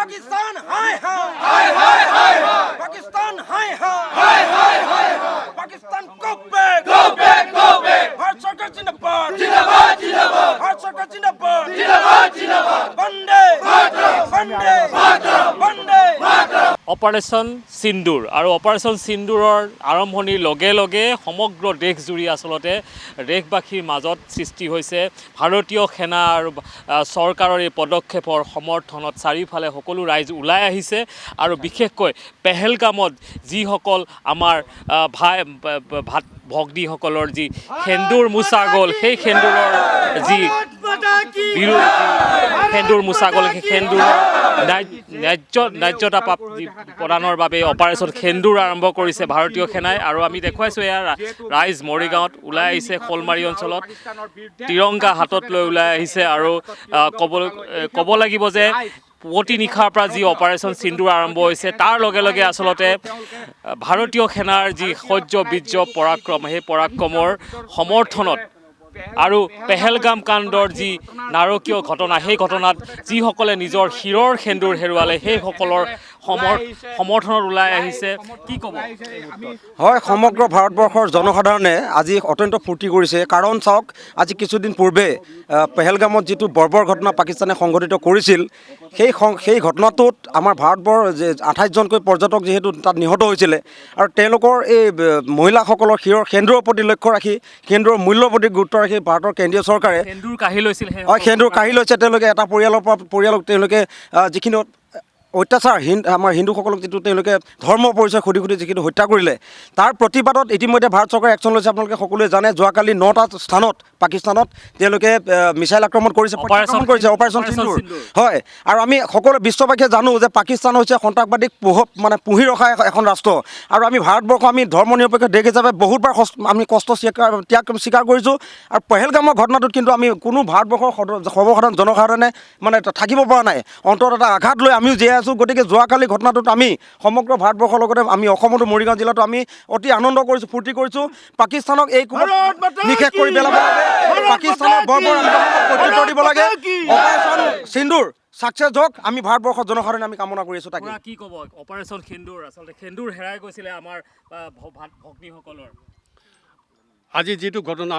Pakistan, hi hi. Pakistan, hi hi. Pakistan, go back. Bharat Sarkar Zindabad. Bharat Sarkar Zindabad. Bande. Operation Sindoor আৰু operation সিন্দুৰৰ আৰম্ভণিৰ লগে লগে সমগ্ৰ দেশজুৰি আচলতে দেশবাসীৰ মাজত সৃষ্টি হৈছে ভাৰতীয় সেনা আৰু চৰকাৰৰ এই পদক্ষেপৰ সমৰ্থনত চাৰিওফালে সকলো ৰাইজ ওলাই আহিছে আৰু বিশেষকৈ পেহেলগামত যিসকল আমাৰ ভাত ভগ্নীসকলৰ যি সেন্দুৰ মোচা গ'ল সেই সেন্দুৰৰ যি সেন্দুৰ মোচা গ'ল সেই সেন্দুৰৰ ন্যায্যতা প্ৰদানৰ বাবে অপাৰেশ্যন সেন্দুৰ আৰম্ভ কৰিছে ভাৰতীয় সেনাই আৰু আমি দেখুৱাইছোঁ এয়া ৰাইজ মৰিগাঁৱত ওলাই আহিছে শ'লমাৰী অঞ্চলত তিৰংগা হাতত লৈ ওলাই আহিছে আৰু ক'ব লাগিব যে পুৱতি নিশাৰ পৰা যি অপাৰেশ্যন সিন্দুৰ আৰম্ভ হৈছে তাৰ লগে লগে আচলতে ভাৰতীয় সেনাৰ যি শৌৰ্য বীৰ্য পৰাক্ৰম সেই পৰাক্ৰমৰ সমৰ্থনত আৰু পেহেলগাম কাণ্ডৰ যি নাৰকীয় ঘটনা সেই ঘটনাত যিসকলে নিজৰ শিৰৰ সেন্দুৰ হেৰুৱালে সেইসকলৰ সমৰ্থনত ওলাই আহিছে কি ক'ব হয় সমগ্ৰ ভাৰতবৰ্ষৰ জনসাধাৰণে আজি অত্যন্ত ফূৰ্তি কৰিছে কাৰণ চাওক আজি কিছুদিন পূৰ্বে পেহেলগামত যিটো বৰ্বৰ ঘটনা পাকিস্তানে সংঘটিত কৰিছিল সেই ঘটনাটোত আমাৰ ভাৰতবৰ্ষৰ 28জনকৈ পৰ্যটক যিহেতু তাত নিহত হৈছিলে আৰু তেওঁলোকৰ এই মহিলাসকলৰ শিৰৰ সেন্দুৰৰ প্ৰতি লক্ষ্য ৰাখি সেন্দুৰৰ মূল্যৰ প্ৰতি গুৰুত্ব ৰাখি ভাৰতৰ কেন্দ্ৰীয় চৰকাৰে সেন্দুৰ কাঢ়ি লৈছিল সেন্দুৰ কাঢ়ি লৈছে তেওঁলোকে এটা পৰিয়ালক তেওঁলোকে যিখিনি অত্যাচাৰ আমাৰ হিন্দুসকলক যিটো তেওঁলোকে ধৰ্ম পৰিচয় সুধি যিখিনি হত্যা কৰিলে তাৰ প্ৰতিবাদত ইতিমধ্যে ভাৰত চৰকাৰে একশ্যন লৈছে আপোনালোকে সকলোৱে জানে যোৱাকালি 9টা স্থানত পাকিস্তানত তেওঁলোকে মিছাইল আক্ৰমণ কৰিছে অপাৰেশ্যন সিন্দুৰ হয় আৰু আমি সকলো বিশ্ববাসীয়ে জানো যে পাকিস্তান হৈছে সন্ত্ৰাসবাদীক পুহি ৰখা এখন ৰাষ্ট্ৰ আৰু আমি ভাৰতবৰ্ষ আমি ধৰ্ম নিৰপেক্ষ দেশ হিচাপে বহুতবাৰ আমি কষ্ট ত্যাগ স্বীকাৰ কৰিছোঁ আৰু পেহেলগামৰ ঘটনাটোত কিন্তু আমি কোনো ভাৰতবৰ্ষৰ সৰ্বসাধাৰণ জনসাধাৰণে থাকিব পৰা নাই অন্তৰত এটা আঘাত লৈ আমিও জীয়াই আছোঁ গতিকে যোৱাকালি ঘটনাটোত আমি সমগ্ৰ ভাৰতবৰ্ষৰ লগতে আমি অসমতো মৰিগাঁও জিলাতো আমি অতি আনন্দ কৰিছোঁ ফূৰ্তি কৰিছোঁ পাকিস্তানক এই নিষেধ কৰি পেলাব লাগে পাকিস্তানৰ বৰ্বৰ প্ৰত্যুত্তৰ দিব লাগে অপাৰেশ্যন সিন্দুৰ ছাকচেছ হওক আমি ভাৰতবৰ্ষৰ জনসাধাৰণে আমি কামনা কৰি আছোঁ তাকে কি ক'ব অপাৰেশ্যন সিন্দুৰ আচলতে সেন্দুৰ হেৰাই গৈছিলে আমাৰ ভগ্নীসকলৰ আজি যিটো ঘটনা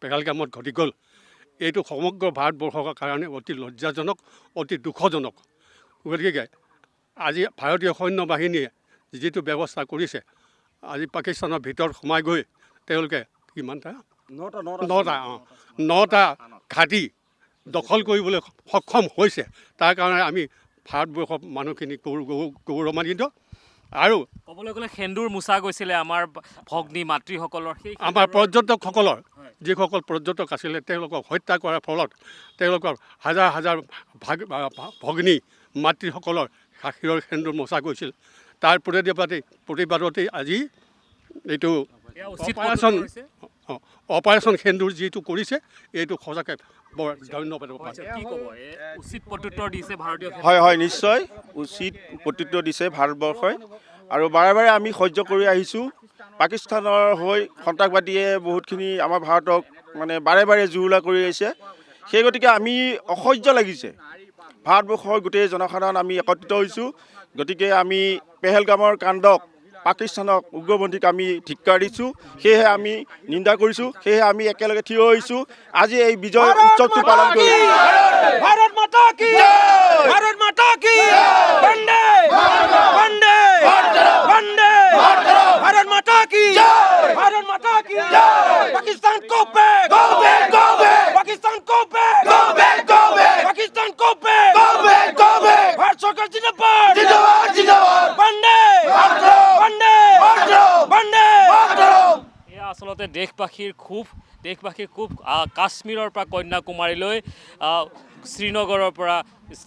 পেহেলগামত ঘটি গ'ল এইটো সমগ্ৰ ভাৰতবৰ্ষৰ কাৰণে অতি লজ্জাজনক অতি দুখজনক গতিকে আজি ভাৰতীয় সৈন্য বাহিনীয়ে যিটো ব্যৱস্থা কৰিছে আজি পাকিস্তানৰ ভিতৰত সোমাই গৈ তেওঁলোকে কিমানটা 9টা ঘাটি দখল কৰিবলৈ সক্ষম হৈছে তাৰ কাৰণে আমি ভাৰতবৰ্ষৰ মানুহখিনি গৌৰৱান্বিত আৰু ক'বলৈ গ'লে সেন্দুৰ মোচা গৈছিলে আমাৰ ভগ্নী মাতৃসকলৰ সেই আমাৰ পৰ্যটকসকলৰ যিসকল পৰ্যটক আছিলে তেওঁলোকক হত্যা কৰাৰ ফলত তেওঁলোকৰ হাজাৰ হাজাৰ ভগ্নী মাতৃসকলৰ শিৰৰ সেন্দুৰ মোচা গৈছিল তাৰ প্ৰতিবাদতেই আজি এইটো অপাৰেশ্যন সেন্দুৰ যিটো কৰিছে এইটো সঁচাকৈ বৰ ধন্যবাদ উচিত প্ৰত্যুত্তৰ দিছে ভাৰতীয় হয় নিশ্চয় উচিত প্ৰত্যুত্তৰ দিছে ভাৰতবৰ্ষই আৰু বাৰে বাৰে আমি সহ্য কৰি আহিছোঁ পাকিস্তানৰ হৈ সন্ত্ৰাসবাদীয়ে বহুতখিনি আমাৰ ভাৰতক বাৰে বাৰে জুৰুলা কৰি আহিছে সেই গতিকে আমি অসহ্য লাগিছে ভাৰতবৰ্ষৰ গোটেই জনসাধাৰণ আমি একত্ৰিত হৈছোঁ গতিকে আমি পেহেলগামৰ কাণ্ডক পাকিস্তানক উগ্ৰপন্থীক আমি ধিক্কাৰ দিছোঁ সেয়েহে আমি নিন্দা কৰিছোঁ সেয়েহে আমি একেলগে থিয় হৈছোঁ আজি এই বিজয় উৎসৱটো পালন কৰিছোঁ ভাৰত মাতা কি ভাৰত মাতা কি বন্দে বন্দে বন্দে ভাৰত মাতা কি ভাৰত মাতা কি Pakistan go back Pakistan go back Pakistan go back Bharat চৰকাৰ জিন্দাবাদ বন্দে বন্দে বন্দে এয়া আচলতে দেশবাসীৰ ক্ষোভ কাশ্মীৰৰ পৰা কন্যাকুমাৰীলৈ শ্ৰীনগৰৰ পৰা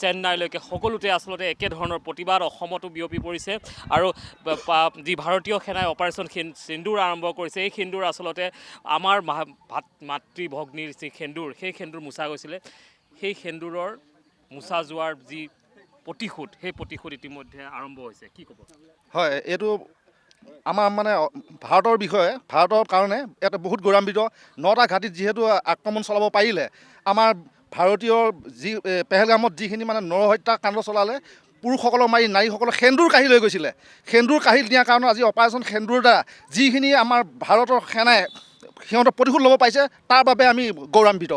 চেন্নাইলৈকে সকলোতে আচলতে একেধৰণৰ প্ৰতিবাদ অসমতো বিয়পি পৰিছে আৰু যি ভাৰতীয় সেনাই অপাৰেশ্যন সিন্দুৰ আৰম্ভ কৰিছে এই সেন্দুৰ আচলতে আমাৰ মাতৃ ভগ্নীৰ যি সেন্দুৰ সেই সেন্দুৰ মোচা গৈছিলে সেই সেন্দুৰৰ মোচা যোৱাৰ যি প্ৰতিশোধ সেই প্ৰতিশোধ ইতিমধ্যে আৰম্ভ হৈছে কি ক'ব হয় এইটো আমাৰ ভাৰতৰ বিষয়ে ভাৰতৰ কাৰণে এটা বহুত গৌৰৱান্বিত 9টা ঘাটিত যিহেতু আক্ৰমণ চলাব পাৰিলে আমাৰ ভাৰতীয় যি পেহেলগামত যিখিনি মানে নৰহত্যা কাণ্ড চলালে, পুৰুষসকলক মাৰি নাৰীসকলক সেন্দুৰ কাঢ়ি লৈ গৈছিলে, সেন্দুৰ কাঢ়ি নিয়াৰ কাৰণে আজি অপাৰেশ্যন সেন্দুৰ দ্বাৰা যিখিনি আমাৰ ভাৰতৰ সেনাই সিহঁতৰ প্ৰতিশোধ ল'ব পাৰিছে, তাৰ বাবে আমি গৌৰৱান্বিত।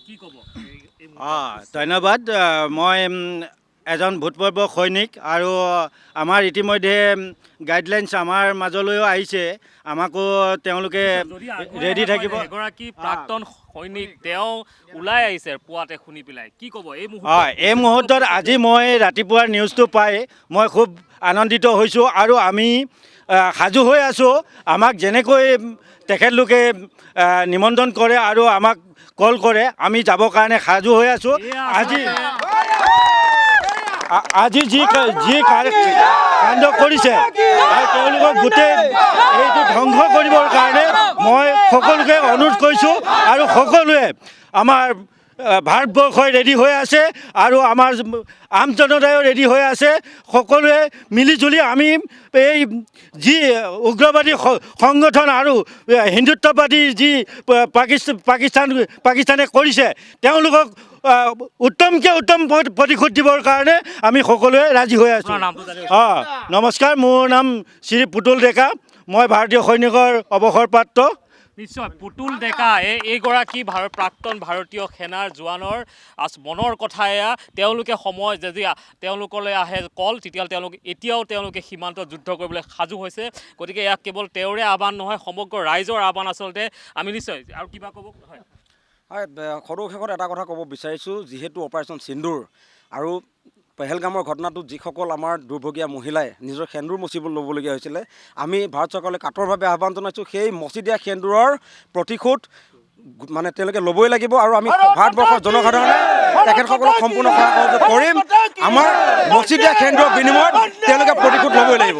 কি ক'ব? ধন্যবাদ। মই এজন ভূতপূৰ্ব সৈনিক আৰু আমাৰ ইতিমধ্যে গাইডলাইনছ আমাৰ মাজলৈও আহিছে, আমাকো তেওঁলোকে ৰেডি থাকিব। এগৰাকী প্ৰাক্তন সৈনিক তেওঁ ওলাই আহিছে পুৱাতে শুনি পেলাই, কি ক'ব এই এই মুহূৰ্তত আজি মই ৰাতিপুৱাৰ নিউজটো পাই মই খুব আনন্দিত হৈছোঁ আৰু আমি সাজু হৈ আছোঁ। আমাক যেনেকৈ তেখেতলোকে নিমন্ত্ৰণ কৰে আৰু আমাক কল কৰে, আমি যাবৰ কাৰণে সাজু হৈ আছোঁ। আজি যি কাণ্ড কৰিছে আৰু তেওঁলোকক গোটেই এইটো ধ্বংস কৰিবৰ কাৰণে মই সকলোকে অনুৰোধ কৰিছোঁ আৰু সকলোৱে আমাৰ ভাৰতবৰ্ষই ৰেডি হৈ আছে আৰু আমাৰ আম জনতায়ো ৰেডি হৈ আছে। সকলোৱে মিলিজুলি আমি এই যি উগ্ৰবাদী সংগঠন আৰু হিন্দুত্ববাদী যি পাকিস্তানে কৰিছে, তেওঁলোকক উত্তমকৈ উত্তম প্ৰতিশোধ দিবৰ কাৰণে আমি সকলোৱে ৰাজি হৈ আছোঁ। নমস্কাৰ, মোৰ নাম শ্ৰী পুতুল ডেকা, মই ভাৰতীয় সৈনিকৰ অৱসৰপ্ৰাপ্ত। নিশ্চয়, পুতুল ডেকা এইগৰাকী প্ৰাক্তন ভাৰতীয় সেনাৰ জোৱানৰ মনৰ কথা এয়া। তেওঁলোকে সময় যদি তেওঁলোকলৈ আহে কল, তেতিয়াহ'লে তেওঁলোকে সীমান্তত যুদ্ধ কৰিবলৈ সাজু হৈছে। গতিকে এয়া কেৱল তেওঁৰে আহ্বান নহয়, সমগ্ৰ ৰাইজৰ আহ্বান আচলতে। আমি নিশ্চয় আৰু কিবা ক'ব? হয়, সৰু শেষত এটা কথা ক'ব বিচাৰিছোঁ, যিহেতু অপাৰেশ্যন সিন্দুৰ আৰু পেহেলগামৰ ঘটনাটোত যিসকল আমাৰ দুৰ্ভগীয়া মহিলাই নিজৰ সেন্দুৰ মচিব ল'বলগীয়া হৈছিলে, আমি ভাৰত চৰকাৰলৈ কাটৰভাৱে আহ্বান জনাইছোঁ, সেই মচি দিয়া সেন্দুৰৰ প্ৰতিশোধ মানে তেওঁলোকে ল'বই লাগিব আৰু আমি ভাৰতবৰ্ষৰ জনসাধাৰণে তেখেতসকলক সম্পূৰ্ণ সহায় সহযোগ কৰিম। আমাৰ মচি দিয়া সেন্দুৰৰ বিনিময়ত তেওঁলোকে প্ৰতিশোধ ল'বই লাগিব।